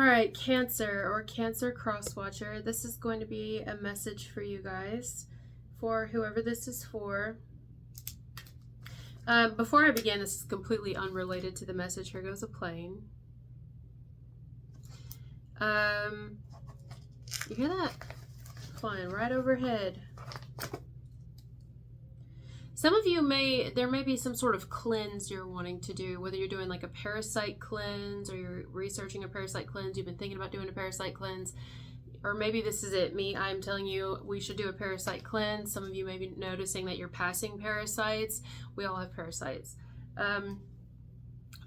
All right, Cancer or Cancer Crosswatcher. This is going to be a message for you guys, for whoever this is for. Before I begin, this is completely unrelated to the message. Here goes a plane. You hear that? Flying right overhead. Some of you there may be some sort of cleanse you're wanting to do, whether you're doing like a parasite cleanse or you're researching a parasite cleanse, you've been thinking about doing a parasite cleanse, or maybe this is it. I'm telling you we should do a parasite cleanse. Some of you may be noticing that you're passing parasites. We all have parasites.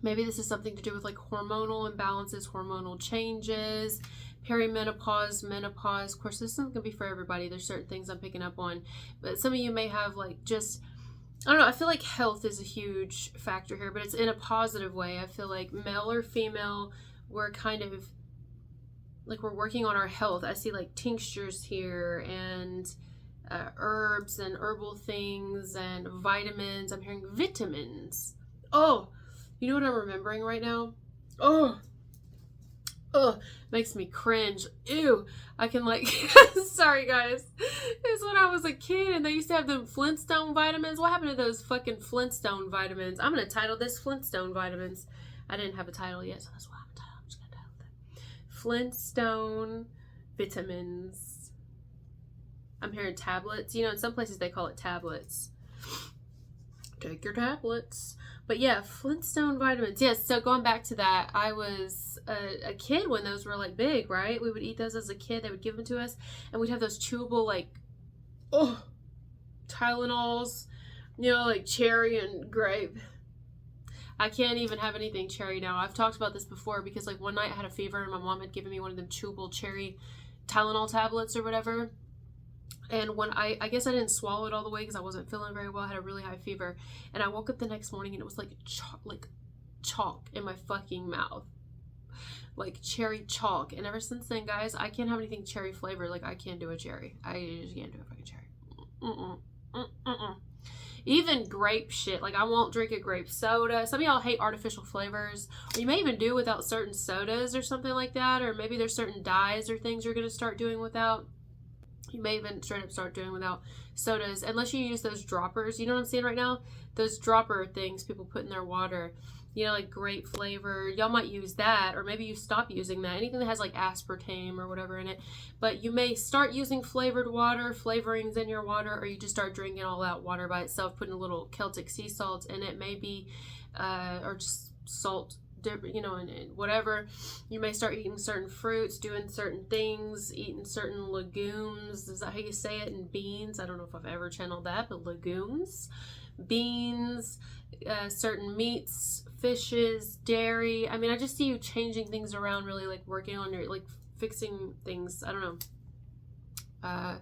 Maybe this is something to do with like hormonal imbalances, hormonal changes, perimenopause, menopause. Of course, this isn't going to be for everybody. There's certain things I'm picking up on, but some of you may have like just, I don't know, I feel like health is a huge factor here, but it's in a positive way. I feel like male or female, we're kind of like we're working on our health. I see like tinctures here and herbs and herbal things and vitamins. I'm hearing vitamins. Oh, you know what I'm remembering right now? Oh, makes me cringe. Ew. I can like, sorry guys. It's when I was a kid and they used to have them Flintstone vitamins. What happened to those fucking Flintstone vitamins? I'm going to title this Flintstone vitamins. I didn't have a title yet, so that's why I'm just going to title that. Flintstone vitamins. I'm hearing tablets. You know, in some places they call it tablets. Take your tablets. But yeah, Flintstone vitamins. Yes, so going back to that, I was a kid when those were like big, right? We would eat those as a kid. They would give them to us, and we'd have those chewable like, Tylenols, you know, like cherry and grape. I can't even have anything cherry now. I've talked about this before because like one night I had a fever and my mom had given me one of them chewable cherry Tylenol tablets or whatever. And when I guess I didn't swallow it all the way because I wasn't feeling very well. I had a really high fever. And I woke up the next morning and it was like chalk in my fucking mouth. Like cherry chalk. And ever since then, guys, I can't have anything cherry flavored. Like I can't do a cherry. I just can't do a fucking cherry. Even grape shit. Like I won't drink a grape soda. Some of y'all hate artificial flavors. Or you may even do without certain sodas or something like that. Or maybe there's certain dyes or things you're going to start doing without. You may even straight up start doing without sodas, unless you use those droppers. You know what I'm saying right now? Those dropper things people put in their water, you know, like grape flavor. Y'all might use that, or maybe you stop using that. Anything that has like aspartame or whatever in it. But you may start using flavored water, flavorings in your water, or you just start drinking all that water by itself, putting a little Celtic sea salt in it, maybe, or just salt. You know, and whatever. You may start eating certain fruits, doing certain things, eating certain legumes. Is that how you say it? And beans. I don't know if I've ever channeled that, but legumes, beans, certain meats, fishes, dairy. I mean, I just see you changing things around, really like working on your, like fixing things. I don't know.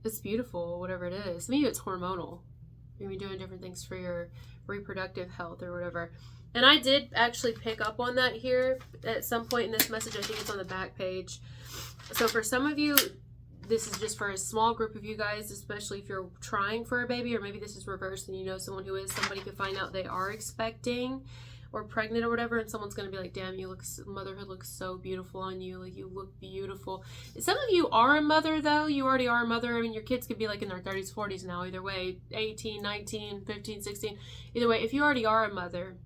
It's beautiful, whatever it is. Maybe it's hormonal. Maybe doing different things for your reproductive health or whatever. And I did actually pick up on that here at some point in this message. I think it's on the back page. So for some of you, this is just for a small group of you guys, especially if you're trying for a baby, or maybe this is reversed and you know someone who is. Somebody could find out they are expecting or pregnant or whatever, and someone's going to be like, damn, motherhood looks so beautiful on you. Like, you look beautiful. Some of you are a mother, though. You already are a mother. I mean, your kids could be like in their 30s, 40s now. Either way, 18, 19, 15, 16. Either way, if you already are a mother,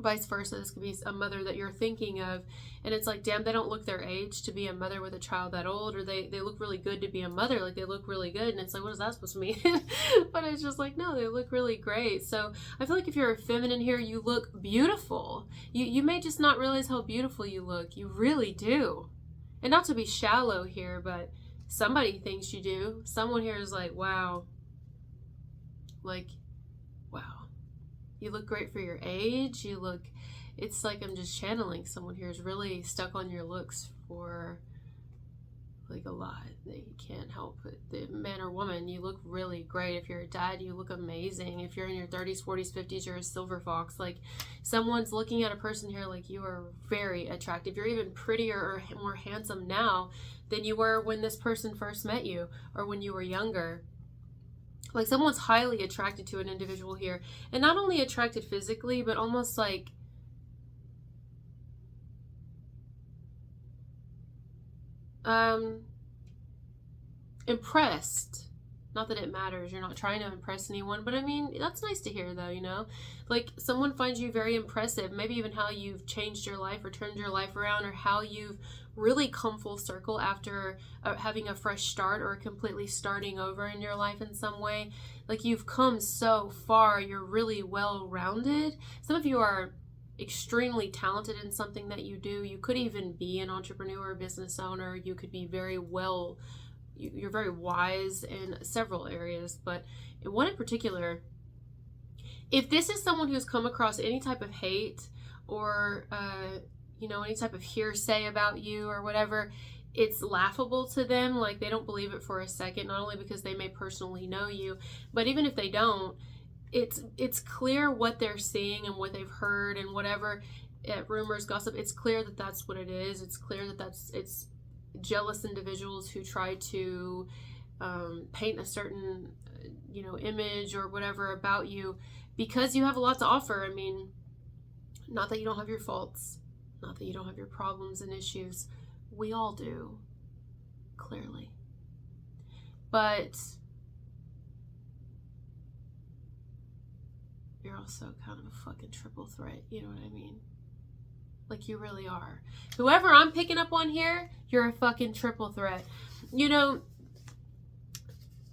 vice versa, this could be a mother that you're thinking of, and it's like, damn, they don't look their age to be a mother with a child that old, or they look really good to be a mother, like they look really good, and it's like, what is that supposed to mean? But it's just like, no, they look really great. So I feel like if you're a feminine here, you look beautiful. You may just not realize how beautiful you look. You really do. And not to be shallow here, but somebody thinks you do. Someone here is like, wow. Like, wow. You look great for your age. You look, it's like I'm just channeling someone here is really stuck on your looks for like a lot. They can't help it. The man or woman, you look really great. If you're a dad, you look amazing. If you're in your 30s, 40s, 50s, you're a silver fox. Like someone's looking at a person here like you are very attractive. You're even prettier or more handsome now than you were when this person first met you or when you were younger. Like someone's highly attracted to an individual here, and not only attracted physically, but almost like impressed. Not that it matters, you're not trying to impress anyone, but I mean, that's nice to hear though, you know? Like, someone finds you very impressive, maybe even how you've changed your life or turned your life around, or how you've really come full circle after having a fresh start or completely starting over in your life in some way. Like, you've come so far, you're really well rounded. Some of you are extremely talented in something that you do. You could even be an entrepreneur or business owner. You could be very well, you're very wise in several areas, but in one in particular, if this is someone who's come across any type of hate or any type of hearsay about you or whatever, it's laughable to them. Like, they don't believe it for a second, not only because they may personally know you, but even if they don't, it's clear what they're seeing and what they've heard and whatever, rumors, gossip, it's clear that that's what it is. It's clear that it's jealous individuals who try to paint a certain image or whatever about you, because you have a lot to offer. I mean, not that you don't have your faults, not that you don't have your problems and issues. We all do, clearly. But you're also kind of a fucking triple threat, you know what I mean? Like, you really are. Whoever I'm picking up on here, you're a fucking triple threat.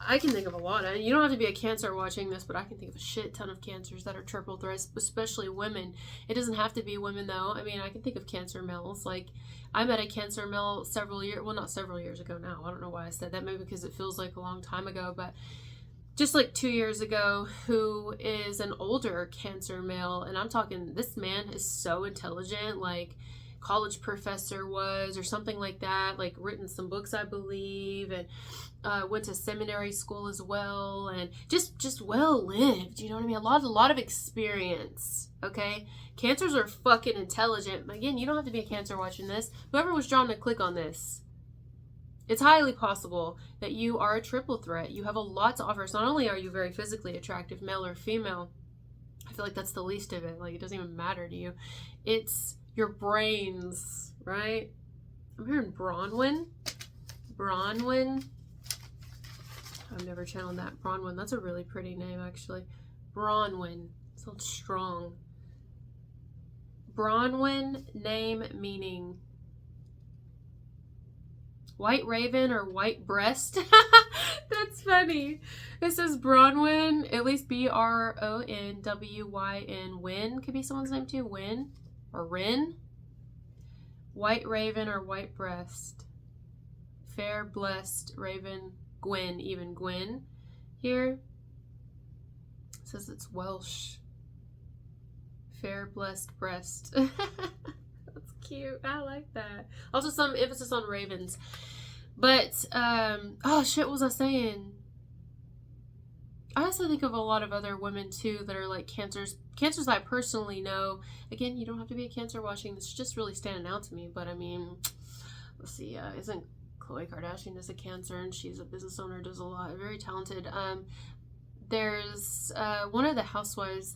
I can think of a lot. You don't have to be a Cancer watching this, but I can think of a shit ton of Cancers that are triple threats, especially women. It doesn't have to be women, though. I mean, I can think of Cancer males. Like, I met a Cancer male not several years ago now. I don't know why I said that. Maybe because it feels like a long time ago, but just like 2 years ago, who is an older Cancer male. And I'm talking, this man is so intelligent, like college professor was, or something like that, like written some books, I believe, and went to seminary school as well, and just well lived, you know what I mean? A lot of experience. Okay, Cancers are fucking intelligent. Again, you don't have to be a Cancer watching this. Whoever was drawn to click on this, it's highly possible that you are a triple threat. You have a lot to offer. So not only are you very physically attractive, male or female, I feel like that's the least of it. Like, it doesn't even matter to you. It's your brains, right? I'm hearing Bronwyn. I've never channeled that. Bronwyn. That's a really pretty name, actually. Bronwyn. Sounds strong. Bronwyn, name meaning white raven or white breast. That's funny. This is Bronwyn, at least Bronwyn. Wyn could be someone's name too. Wyn or Rin. White raven or white breast. Fair, blessed, raven, Gwen, even Gwen here. It says it's Welsh. Fair, blessed breast. That's cute. I like that. Also, some emphasis on ravens. But, oh shit, what was I saying? I also think of a lot of other women too that are like Cancers that I personally know. Again, you don't have to be a Cancer watching. This is just really standing out to me. But I mean, let's see, isn't Khloe Kardashian is a Cancer, and she's a business owner, does a lot, very talented. There's one of the housewives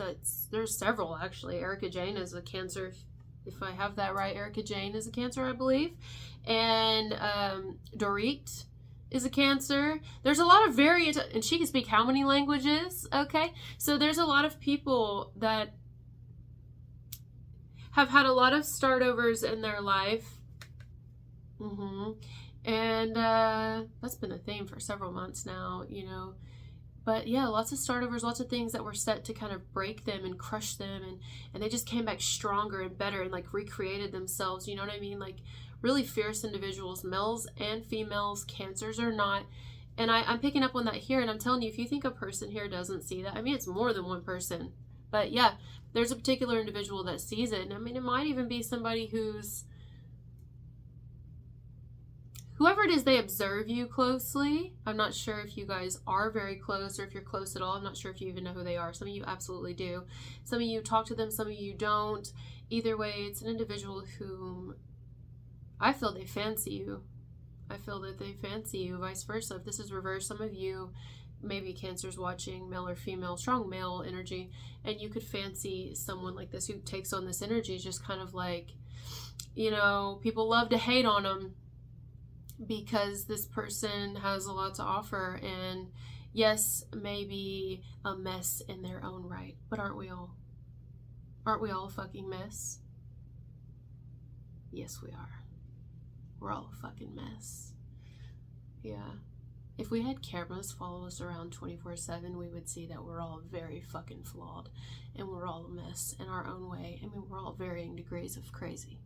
there's several actually. Erica Jane is a Cancer, if I have that right. Erica Jane is a Cancer, I believe. And Dorit is a Cancer. There's a lot of and she can speak how many languages? Okay, so there's a lot of people that have had a lot of startovers in their life. And that's been a theme for several months now, But yeah, lots of startovers, lots of things that were set to kind of break them and crush them, and they just came back stronger and better and like recreated themselves, you know what I mean? Like, really fierce individuals, males and females, Cancers or not. And I'm picking up on that here, and I'm telling you, if you think a person here doesn't see that, I mean, it's more than one person. But yeah, there's a particular individual that sees it, and I mean, it might even be somebody whoever it is, they observe you closely. I'm not sure if you guys are very close or if you're close at all. I'm not sure if you even know who they are. Some of you absolutely do. Some of you talk to them, some of you don't. Either way, it's an individual whom I feel they fancy you. I feel that they fancy you, vice versa. If this is reversed, some of you, maybe Cancers watching, male or female, strong male energy, and you could fancy someone like this who takes on this energy. Just kind of like, people love to hate on them. because this person has a lot to offer, and yes, maybe a mess in their own right, but aren't we all? Aren't we all a fucking mess? Yes, we are. We're all a fucking mess. Yeah. If we had cameras follow us around 24/7, we would see that we're all very fucking flawed, and we're all a mess in our own way. I mean, we're all varying degrees of crazy,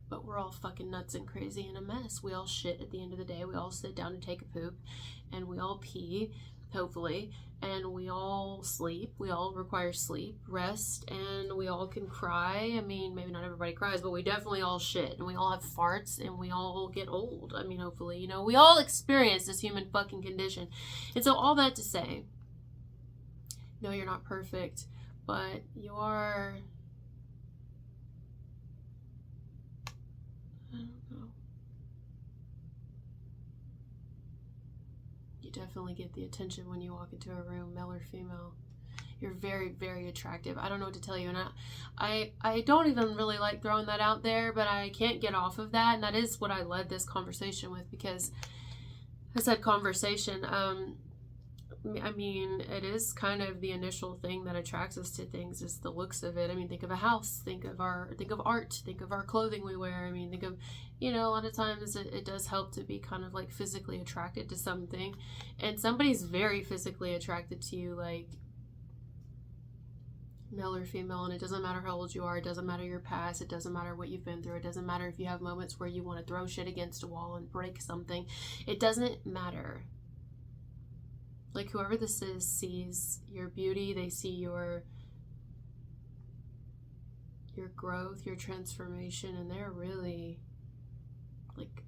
but we're all fucking nuts and crazy and a mess. We all shit at the end of the day. We all sit down and take a poop, and we all pee, hopefully, and we all sleep. We all require sleep, rest, and we all can cry. I mean, maybe not everybody cries, but we definitely all shit, and we all have farts, and we all get old. I mean, hopefully, you know, we all experience this human fucking condition. And so all that to say, no, you're not perfect, but you are... I don't know. You definitely get the attention when you walk into a room, male or female. You're very, very attractive. I don't know what to tell you, and I don't even really like throwing that out there, but I can't get off of that, and that is what I led this conversation with, because I said conversation. I mean, it is kind of the initial thing that attracts us to things, is the looks of it. I mean, think of a house, think of art, think of our clothing we wear. I mean, think of, you know, a lot of times it does help to be kind of like physically attracted to something, and somebody's very physically attracted to you, like male or female, and it doesn't matter how old you are, it doesn't matter your past, it doesn't matter what you've been through, it doesn't matter if you have moments where you want to throw shit against a wall and break something. It doesn't matter. Like, whoever this is sees your beauty, they see your growth, your transformation, and they're really, like...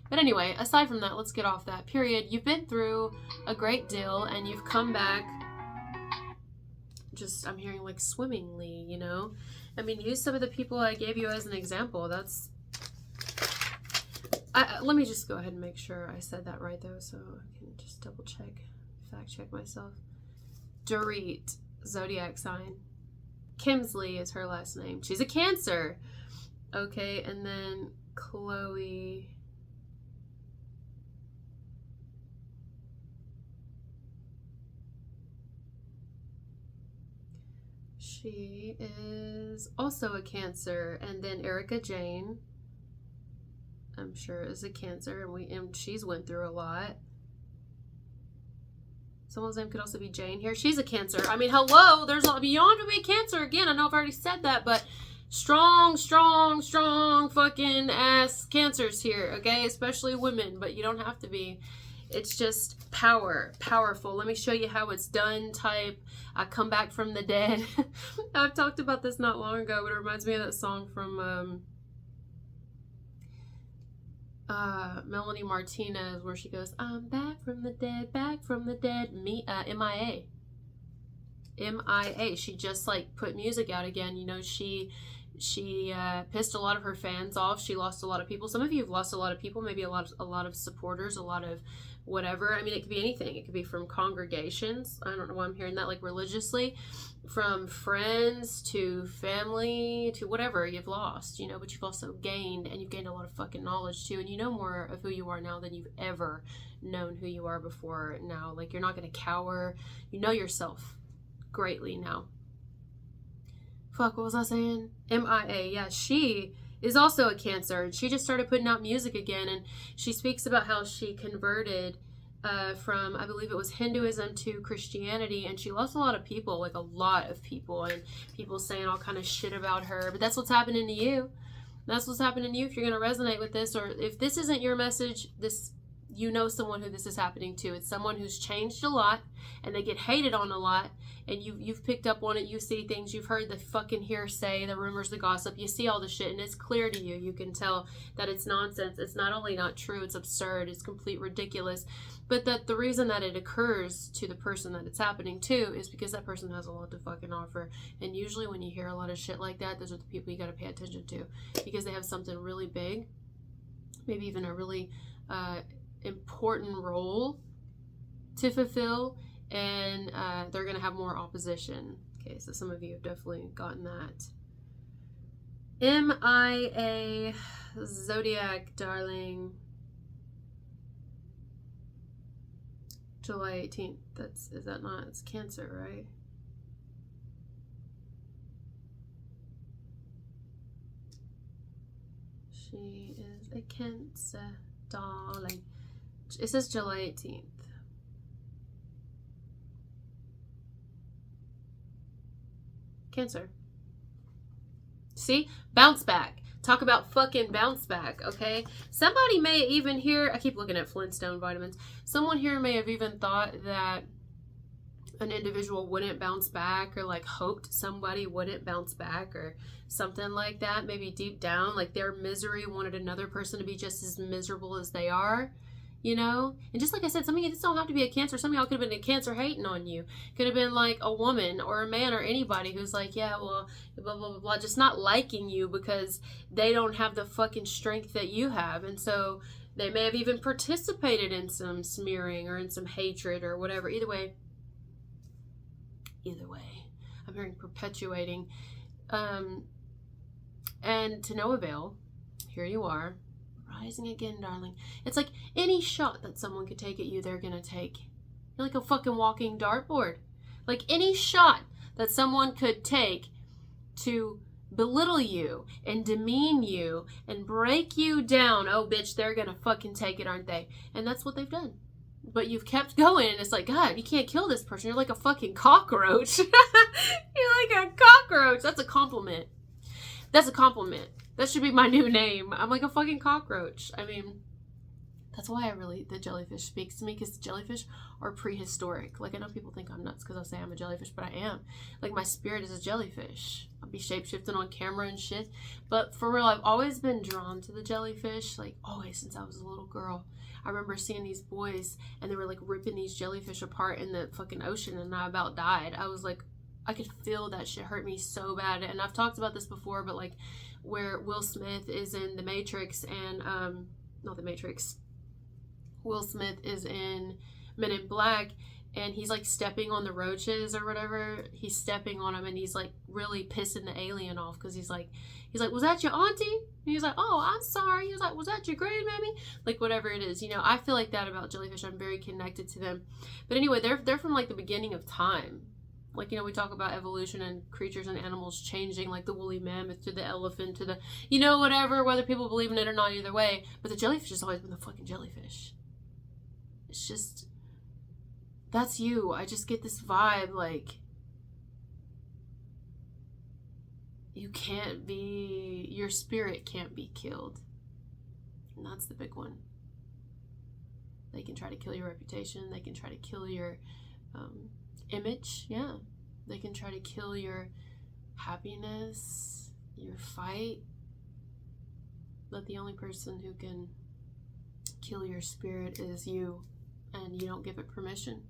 But anyway, aside from that, let's get off that. Period. You've been through a great deal, and you've come back, just, I'm hearing, like, swimmingly, you know? I mean, use some of the people I gave you as an example. That's... let me just go ahead and make sure I said that right, though, so I can just double check, fact check myself. Dorit, zodiac sign. Kimsley is her last name. She's a Cancer. Okay, and then Chloe. She is also a Cancer. And then Erica Jane, I'm sure, is a Cancer, and she's went through a lot. Someone's name could also be Jane here. She's a Cancer. I mean, hello, there's a beyond to be Cancer. Again, I know I've already said that, but strong fucking ass Cancers here, okay? Especially women, but you don't have to be. It's just powerful. Let me show you how it's done type. I come back from the dead. I've talked about this not long ago, but it reminds me of that song from Melanie Martinez, where she goes, I'm back from the dead, MIA. She just, like, put music out again. You know, she pissed a lot of her fans off. She lost a lot of people. Some of you have lost a lot of people, maybe a lot of supporters, a lot of whatever. I mean, it could be anything. It could be from congregations. I don't know why I'm hearing that, like, religiously, from friends to family to whatever you've lost, you know, but you've also gained, and you've gained a lot of fucking knowledge too, and you know more of who you are now than you've ever known who you are before now. Like, you're not going to cower. You know yourself greatly now. Fuck, what was I saying? MIA, yeah, she is also a Cancer, and she just started putting out music again, and she speaks about how she converted from, I believe it was Hinduism to Christianity, and she lost a lot of people, like a lot of people, and people saying all kind of shit about her, but that's what's happening to you. That's what's happening to you. If you're going to resonate with this, or if this isn't your message, this, you know someone who this is happening to. It's someone who's changed a lot, and they get hated on a lot, and you've picked up on it. You see things, you've heard the fucking hearsay, the rumors, the gossip, you see all the shit, and it's clear to you. You can tell that it's nonsense. It's not only not true, it's absurd, it's complete ridiculous, but that the reason that it occurs to the person that it's happening to is because that person has a lot to fucking offer. And usually when you hear a lot of shit like that, those are the people you got to pay attention to, because they have something really big, maybe even a really important role to fulfill, and they're going to have more opposition. Okay, so some of you have definitely gotten that. MIA, Zodiac, darling. July 18th. Is that not? It's Cancer, right? She is a Cancer, darling. It says July 18th. Cancer. See? Bounce back. Talk about fucking bounce back, okay? Somebody may even here, I keep looking at Flintstone vitamins. Someone here may have even thought that an individual wouldn't bounce back, or like hoped somebody wouldn't bounce back or something like that. Maybe deep down, like their misery wanted another person to be just as miserable as they are. You know? And just like I said, some of you, this don't have to be a Cancer. Some of y'all could have been a Cancer hating on you. Could have been like a woman or a man or anybody who's like, yeah, well, blah, blah, blah, blah. Just not liking you because they don't have the fucking strength that you have. And so they may have even participated in some smearing or in some hatred or whatever. Either way, I'm hearing perpetuating. And to no avail, here you are. Rising again, darling. It's like any shot that someone could take at you, they're gonna take. You're like a fucking walking dartboard. Like any shot that someone could take to belittle you and demean you and break you down, oh bitch, they're gonna fucking take it, aren't they? And that's what they've done. But you've kept going, and it's like, God, you can't kill this person. You're like a fucking cockroach. You're like a cockroach. That's a compliment. That's a compliment. That should be my new name. I'm like a fucking cockroach. I mean, that's why the jellyfish speaks to me, because the jellyfish are prehistoric. Like, I know people think I'm nuts because I say I'm a jellyfish, but I am. Like, my spirit is a jellyfish. I'll be shape-shifting on camera and shit. But for real, I've always been drawn to the jellyfish. Like, always, since I was a little girl. I remember seeing these boys, and they were, like, ripping these jellyfish apart in the fucking ocean, and I about died. I was like, I could feel that shit hurt me so bad. And I've talked about this before, but, like, where Will Smith is in The Matrix and, not The Matrix, Will Smith is in Men in Black, and he's like stepping on the roaches or whatever. He's stepping on them, and he's like really pissing the alien off because he's like, was that your auntie? And he's like, oh, I'm sorry. He was like, was that your grandmammy? Like, whatever it is, you know. I feel like that about jellyfish. I'm very connected to them. But anyway, they're from like the beginning of time. Like, you know, we talk about evolution and creatures and animals changing, like the woolly mammoth to the elephant to the, you know, whatever, whether people believe in it or not, either way. But the jellyfish has always been the fucking jellyfish. It's just, that's you. I just get this vibe, like, you can't be, your spirit can't be killed. And that's the big one. They can try to kill your reputation. They can try to kill your image. Yeah. They can try to kill your happiness, your fight. But the only person who can kill your spirit is you. And you don't give it permission.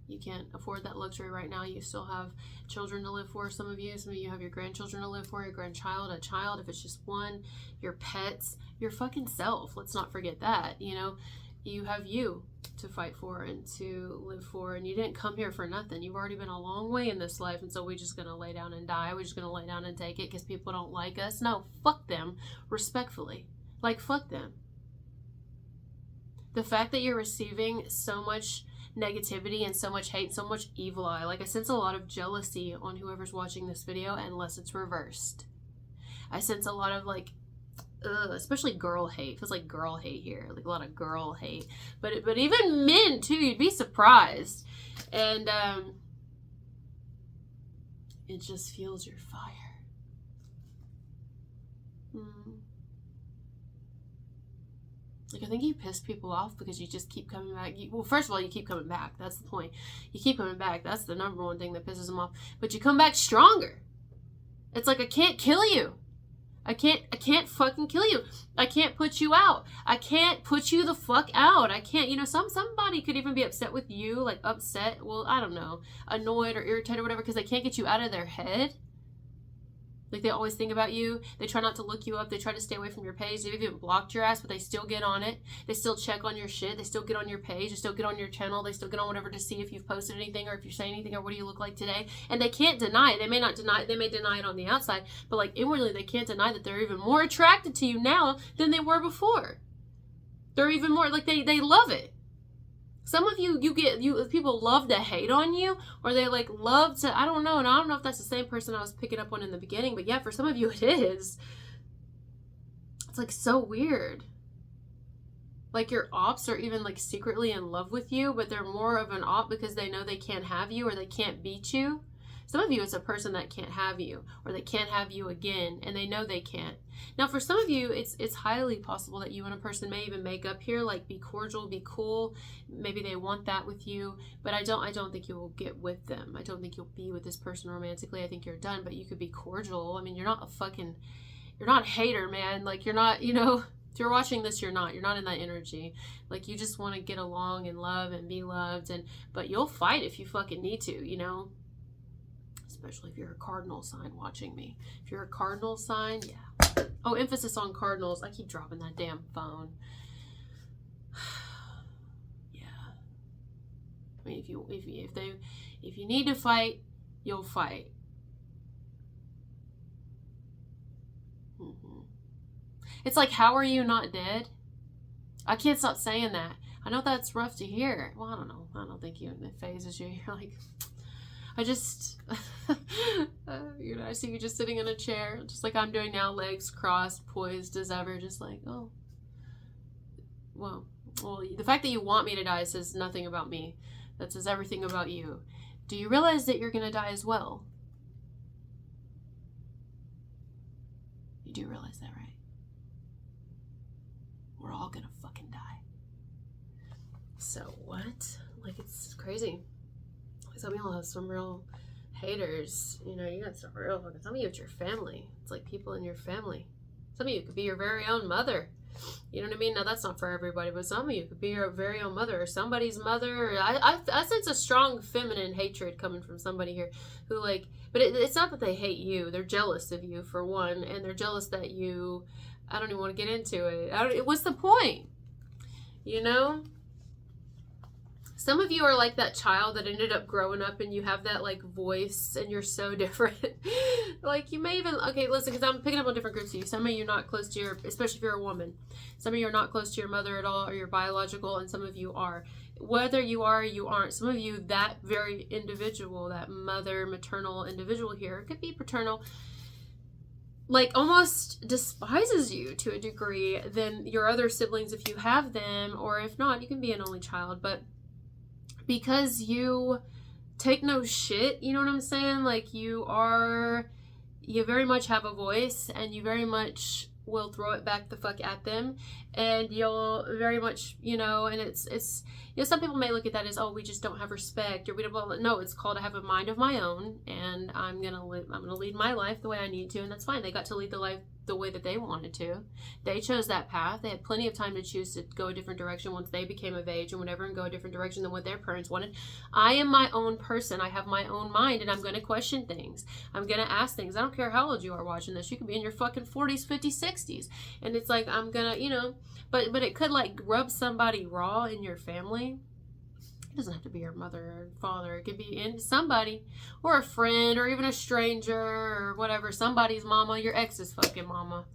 You can't afford that luxury right now. You still have children to live for, some of you have your grandchildren to live for, your grandchild, a child, if it's just one, your pets, your fucking self. Let's not forget that, you know. You have you to fight for and to live for, and you didn't come here for nothing. You've already been a long way in this life, and so we're just gonna lay down and die. We're just gonna lay down and take it because people don't like us. No, fuck them, respectfully. Like, fuck them. The fact that you're receiving so much negativity and so much hate and so much evil eye, like, I sense a lot of jealousy on whoever's watching this video, unless it's reversed. I sense a lot of, like, especially girl hate. Feels like girl hate here, like a lot of girl hate, but even men too, you'd be surprised. And it just fuels your fire. Like, I think you piss people off because you just keep coming back. Well, first of all, you keep coming back. That's the point. You keep coming back. That's the number one thing that pisses them off. But you come back stronger. It's like, I can't kill you. I can't fucking kill you. I can't put you out. I can't put you the fuck out. I can't, you know, somebody could even be upset with you, like upset, well, I don't know, annoyed or irritated or whatever, because they can't get you out of their head. Like, they always think about you. They try not to look you up. They try to stay away from your page. They've even blocked your ass, but they still get on it. They still check on your shit. They still get on your page. They still get on your channel. They still get on whatever to see if you've posted anything or if you're saying anything or what do you look like today. And they can't deny it. They may not deny it. They may deny it on the outside, but like inwardly, they can't deny that they're even more attracted to you now than they were before. They're even more, like, they love it. Some of you people love to hate on you, or they like love to, I don't know, and I don't know if that's the same person I was picking up on in the beginning, but yeah, for some of you it is. It's like so weird. Like your ops are even like secretly in love with you, but they're more of an op because they know they can't have you or they can't beat you. Some of you, it's a person that can't have you, or they can't have you again, and they know they can't. Now, for some of you, it's highly possible that you and a person may even make up here, like be cordial, be cool. Maybe they want that with you, but I don't think you will get with them. I don't think you'll be with this person romantically. I think you're done, but you could be cordial. I mean, you're not a hater, man. Like, you're not, you know, if you're watching this, you're not in that energy. Like, you just want to get along and love and be loved, but you'll fight if you fucking need to, you know? Especially if you're a cardinal sign watching me. If you're a cardinal sign, yeah. Oh, emphasis on cardinals. I keep dropping that damn phone. Yeah. I mean, if you need to fight, you'll fight. It's like, how are you not dead? I can't stop saying that. I know that's rough to hear. Well, I don't know. I don't think it phases you. You're like, I just, you know, I see you just sitting in a chair, just like I'm doing now, legs crossed, poised as ever, just like, oh, well, the fact that you want me to die says nothing about me. That says everything about you. Do you realize that you're going to die as well? You do realize that, right? We're all going to fucking die. So what? Like, it's crazy. Some of y'all have some real haters. You know, you got some real fucking, some of you, it's your family. It's like people in your family. Some of you could be your very own mother. You know what I mean? Now, that's not for everybody, but some of you could be your very own mother or somebody's mother. I sense a strong feminine hatred coming from somebody here who, like, but it's not that they hate you. They're jealous of you, for one, and they're jealous that you, I don't even want to get into it. What's the point? You know? Some of you are like that child that ended up growing up and you have that like voice and you're so different. Like, you may even, okay, listen, because I'm picking up on different groups of you. Some of you are not close to your, especially if you're a woman. Some of you are not close to your mother at all or your biological, and some of you are. Whether you are or you aren't, some of you, that very individual, that mother, maternal individual here, could be paternal, like almost despises you to a degree than your other siblings if you have them, or if not, you can be an only child, but because you take no shit, you know what I'm saying? Like, you very much have a voice, and you very much will throw it back the fuck at them, and you'll very much, you know, and it's you know, some people may look at that as, oh, we just don't have respect, or we don't, well, no, it's called I have a mind of my own, and I'm gonna lead my life the way I need to, and that's fine. They got to lead the life the way that they wanted to. They chose that path. They had plenty of time to choose to go a different direction once they became of age and whatever, and go a different direction than what their parents wanted. I am my own person. I have my own mind, and I'm going to question things. I'm going to ask things. I don't care how old you are watching this. You could be in your fucking 40s, 50s, 60s. And it's like, I'm going to, you know, but it could like rub somebody raw in your family. It doesn't have to be your mother or father. It could be in somebody, or a friend, or even a stranger, or whatever. Somebody's mama, your ex's fucking mama.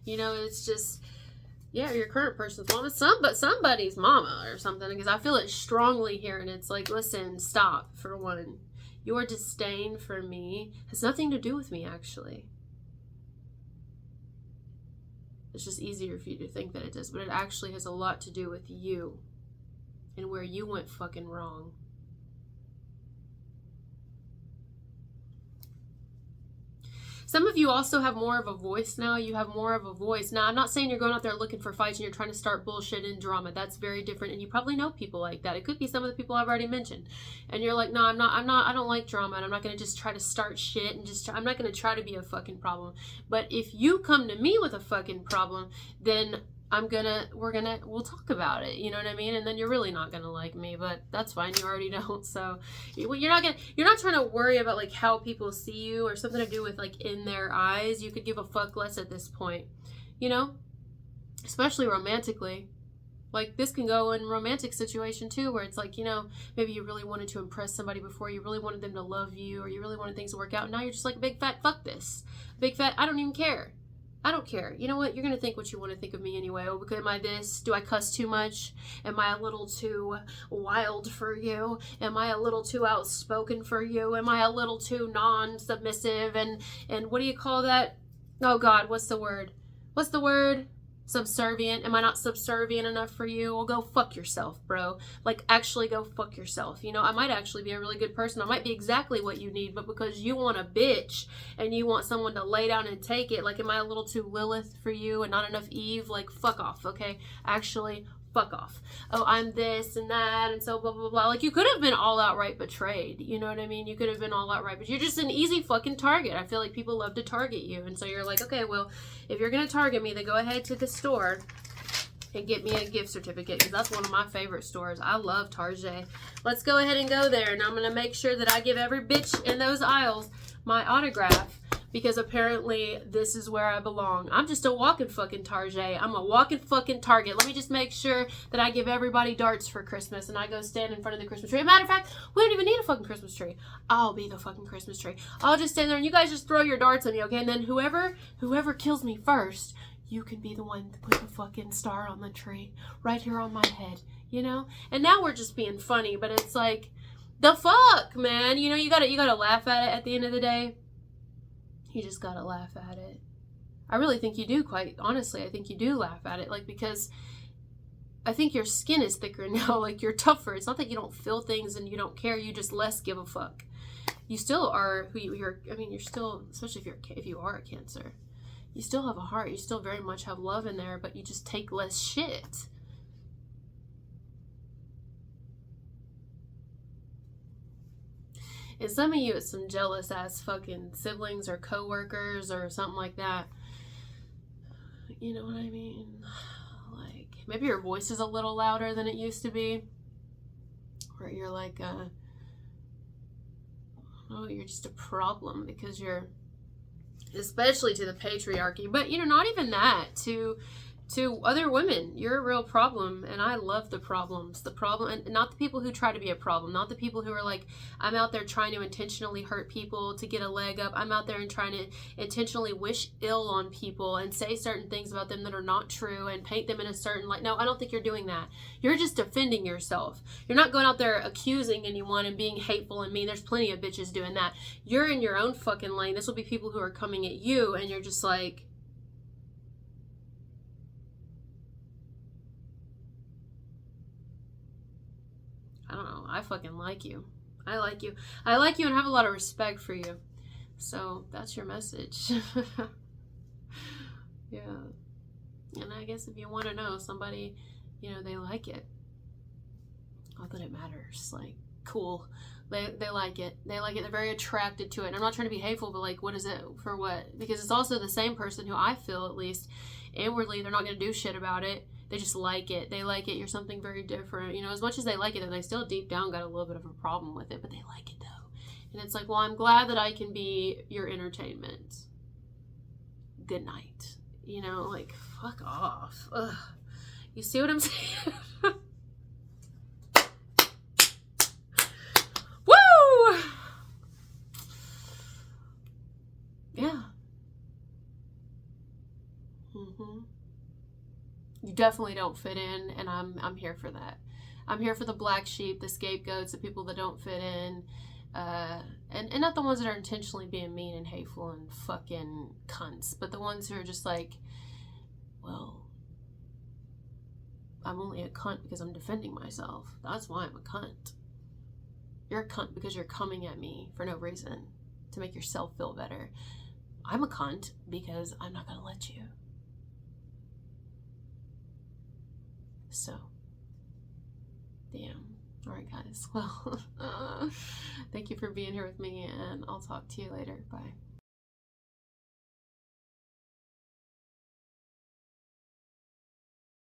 You know, it's just, yeah, your current person's mama, somebody's mama or something. Because I feel it strongly here, and it's like, listen, stop. For one, your disdain for me has nothing to do with me, actually. It's just easier for you to think that it does, but it actually has a lot to do with you. And where you went fucking wrong. Some of you also have more of a voice now. You have more of a voice. Now, I'm not saying you're going out there looking for fights and you're trying to start bullshit and drama. That's very different. And you probably know people like that. It could be some of the people I've already mentioned. And you're like, no, I don't like drama. And I'm not going to just try to start shit and I'm not going to try to be a fucking problem. But if you come to me with a fucking problem, then we'll talk about it, you know what I mean? And then you're really not gonna like me, but that's fine, you already don't. So you're not trying to worry about like how people see you or something to do with like in their eyes. You could give a fuck less at this point, you know, especially romantically. Like this can go in romantic situation too, where it's like, you know, maybe you really wanted to impress somebody before, you really wanted them to love you, or you really wanted things to work out, and now you're just like a big fat fuck this, big fat I don't even care. I don't care. You know what? You're going to think what you want to think of me anyway. Oh, because am I this? Do I cuss too much? Am I a little too wild for you? Am I a little too outspoken for you? Am I a little too non-submissive? And what do you call that? Oh, God, what's the word? What's the word? Subservient. Am I not subservient enough for you? Well, go fuck yourself, bro. Like, actually go fuck yourself. You know, I might actually be a really good person. I might be exactly what you need, but because you want a bitch and you want someone to lay down and take it, like, am I a little too Lilith for you and not enough Eve? Like, fuck off, okay? Actually, fuck off. Oh, I'm this and that and so blah, blah, blah. Like, you could have been all outright betrayed. You know what I mean? You could have been all outright, but you're just an easy fucking target. I feel like people love to target you. And so you're like, okay, well, if you're going to target me, then go ahead to the store and get me a gift certificate, because that's one of my favorite stores. I love Target. Let's go ahead and go there, and I'm going to make sure that I give every bitch in those aisles my autograph, because apparently this is where I belong. I'm just a walking fucking Target. I'm a walking fucking Target. Let me just make sure that I give everybody darts for Christmas and I go stand in front of the Christmas tree. As a matter of fact, we don't even need a fucking Christmas tree. I'll be the fucking Christmas tree. I'll just stand there and you guys just throw your darts at me, okay? And then whoever kills me first, you can be the one to put the fucking star on the tree right here on my head, you know? And now we're just being funny, but it's like, the fuck, man? You know, you gotta laugh at it at the end of the day. You just gotta laugh at it. I really think you do, quite honestly. I think you do laugh at it, like, because I think your skin is thicker now. Like, you're tougher. It's not that you don't feel things and you don't care. You just less give a fuck. You still are who you're. I mean, you're still, especially if you are a Cancer, you still have a heart. You still very much have love in there, but you just take less shit. And some of you, it's some jealous ass fucking siblings or coworkers or something like that. You know what I mean? Like, maybe your voice is a little louder than it used to be. Or you're like, oh, you're just a problem because you're, especially to the patriarchy. But, you know, not even that. To other women, you're a real problem, and I love the problems. The problem, and not the people who try to be a problem, not the people who are like, I'm out there trying to intentionally hurt people to get a leg up. I'm out there and trying to intentionally wish ill on people and say certain things about them that are not true and paint them in a certain light. No, I don't think you're doing that. You're just defending yourself. You're not going out there accusing anyone and being hateful and mean. There's plenty of bitches doing that. You're in your own fucking lane. This will be people who are coming at you, and you're just like, I don't know. I fucking like you. I like you. I like you and have a lot of respect for you. So that's your message. Yeah. And I guess if you want to know somebody, you know, they like it. Not that it matters. Like, cool. They like it. They like it. They're very attracted to it. And I'm not trying to be hateful, but like, what is it for what? Because it's also the same person who I feel, at least inwardly, they're not going to do shit about it. They just like it. They like it. You're something very different. You know, as much as they like it, and they still deep down got a little bit of a problem with it, but they like it though. And it's like, well, I'm glad that I can be your entertainment. Good night. You know, like, fuck off. Ugh. You see what I'm saying? Woo! Yeah. Mm-hmm. You definitely don't fit in, and I'm here for that. I'm here for the black sheep, the scapegoats, the people that don't fit in, and not the ones that are intentionally being mean and hateful and fucking cunts, but the ones who are just like, well, I'm only a cunt because I'm defending myself. That's why I'm a cunt. You're a cunt because you're coming at me for no reason to make yourself feel better. I'm a cunt because I'm not gonna let you. So, damn. All right, guys. Well, thank you for being here with me, and I'll talk to you later. Bye.